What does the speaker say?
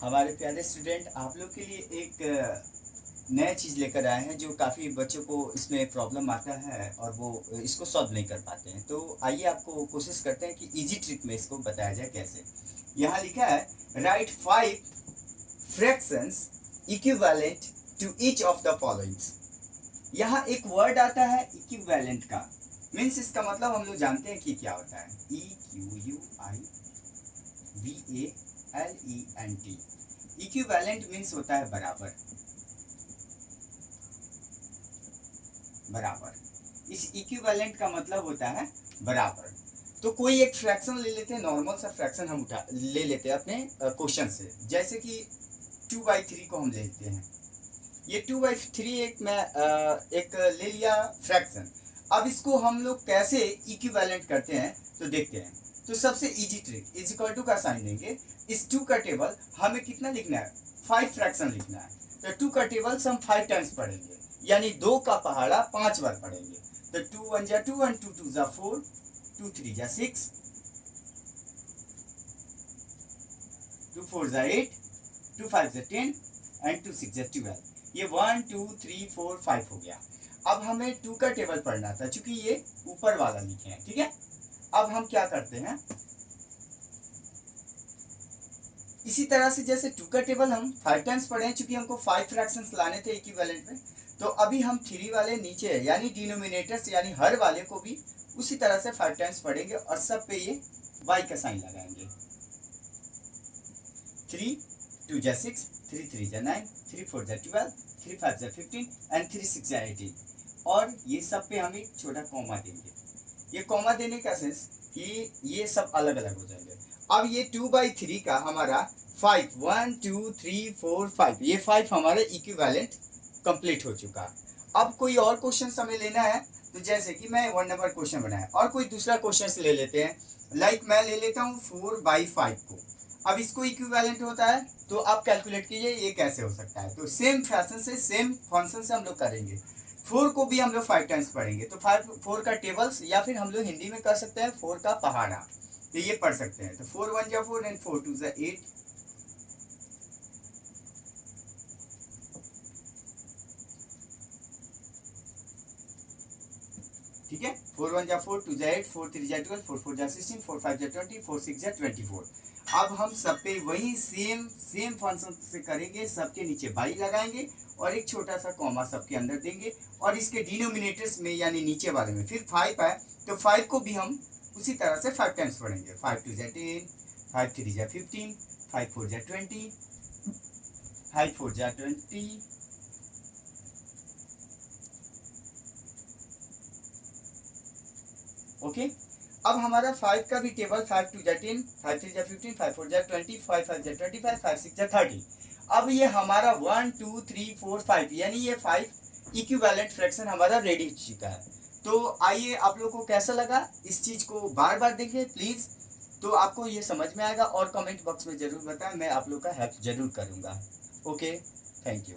हमारे प्यारे स्टूडेंट, आप लोग के लिए एक नया चीज़ लेकर आए हैं जो काफ़ी बच्चों को इसमें प्रॉब्लम आता है और वो इसको सॉल्व नहीं कर पाते हैं। तो आइए आपको कोशिश करते हैं कि इजी ट्रिक में इसको बताया जाए कैसे। यहाँ लिखा है right 5 fractions equivalent to each of the followings. यहाँ एक वर्ड आता है इक्विवेलेंट का, मीन्स इसका मतलब हम लोग जानते हैं कि क्या होता है। EQUIVALENT। इक्विवेलेंट मीन्स होता है बराबर। बराबर, इस इक्विवेलेंट का मतलब होता है बराबर। तो कोई एक फ्रैक्शन ले लेते हैं, नॉर्मल सा फ्रैक्शन हम उठा ले लेते हैं अपने क्वेश्चन से। जैसे कि 2/3 को हम ले लेते हैं। ये 2/3 एक ले लिया फ्रैक्शन। अब इसको हम लोग कैसे इक्विवेलेंट करते हैं तो देखते हैं। तो सबसे easy trick, is equal to का साइन देंगे। इस 2 का टेबल हमें कितना लिखना है, 5 फ्रैक्शन लिखना है। तो 2 का टेबल हम 5 टाइम्स पढ़ेंगे, यानी 2 का पहाड़ा 5 बार पढ़ेंगे। तो 2 1 जा 2 1 2 2 जा 4 2 3 जा 6 2 4 जा 8 2 5 जा 10 एंड 2 6 जा 12। ये 1 2 3 4 5 हो गया। अब हमें 2 का टेबल पढ़ना था, क्योंकि ये ऊपर वाला लिखे हैं, ठीक है। अब हम क्या करते हैं, इसी तरह से जैसे 2 का टेबल हम 5 टाइम्स पढ़े हैं, चूंकि हमको 5 फ्रैक्शंस लाने थे इक्विवेलेंट में। तो अभी हम 3 वाले नीचे है, यानी डिनोमिनेटर्स यानी हर वाले को भी उसी तरह से 5 टाइम्स पढ़ेंगे और सब पे ये y का साइन लगाएंगे। 3 2 जा 6 3 3 जा 9 3 4 जा 12 3 5 जा 15 एंड 3 6 जा 18। और ये सब पे हम एक छोटा कॉमा देंगे। ये कॉमा देने का सेंस कि ये सब अलग अलग हो जाएंगे। अब ये 2/3 का हमारा 5 1 2 3 4 5, ये 5 हमारा इक्विवेलेंट कंप्लीट हो चुका। अब कोई और क्वेश्चन हमें लेना है, तो जैसे कि मैं 1 नंबर क्वेश्चन बनाया और कोई दूसरा क्वेश्चन ले लेते हैं। लाइक मैं ले लेता हूँ 4/5 को। अब इसको इक्विवेलेंट होता है, तो आप कैलकुलेट कीजिए ये कैसे हो सकता है। तो सेम फैशन से, सेम फंक्शन से हम लोग करेंगे। 4 को भी हम लोग 5 टाइम्स पढ़ेंगे। तो 4 का टेबल्स, या फिर हम लोग हिंदी में कर सकते हैं 4 का पहाड़ा, तो ये पढ़ सकते हैं। तो 4 1 जा 4 एंड 4 2 जा 8 ठीक है। 4 1 जा 4 2 जा 8 4 3 जा 12 4 4 जा 16 4 5 जा 20 4 6 जा 24। अब हम सब पे वही सेम फंक्शन से करेंगे। सबके नीचे बाई लगाएंगे और एक छोटा सा कॉमा सबके अंदर देंगे, और इसके डिनोमिनेटर्स में यानी नीचे वाले में फिर 5 है, तो 5 को भी हम उसी तरह से 5 टाइम्स पढ़ेंगे। 5 2 जा 10 5 3 जा 15 5 4 जा 20 5 4 जा 20 ओके। अब हमारा 5 का भी टेबल 5 2 जा 10 5 3 जा 15 5 4 जा 20 5 5 जा 25 5 6 जा 30। अब ये हमारा 1 2 3 4 5, यानी ये 5 इक्विवेलेंट फ्रैक्शन हमारा रेडी हो चुका है। तो आइए, आप लोगों को कैसा लगा, इस चीज को बार बार देखिए प्लीज, तो आपको ये समझ में आएगा। और कमेंट बॉक्स में जरूर बताएं, मैं आप लोग का हेल्प जरूर करूंगा। Okay, thank you.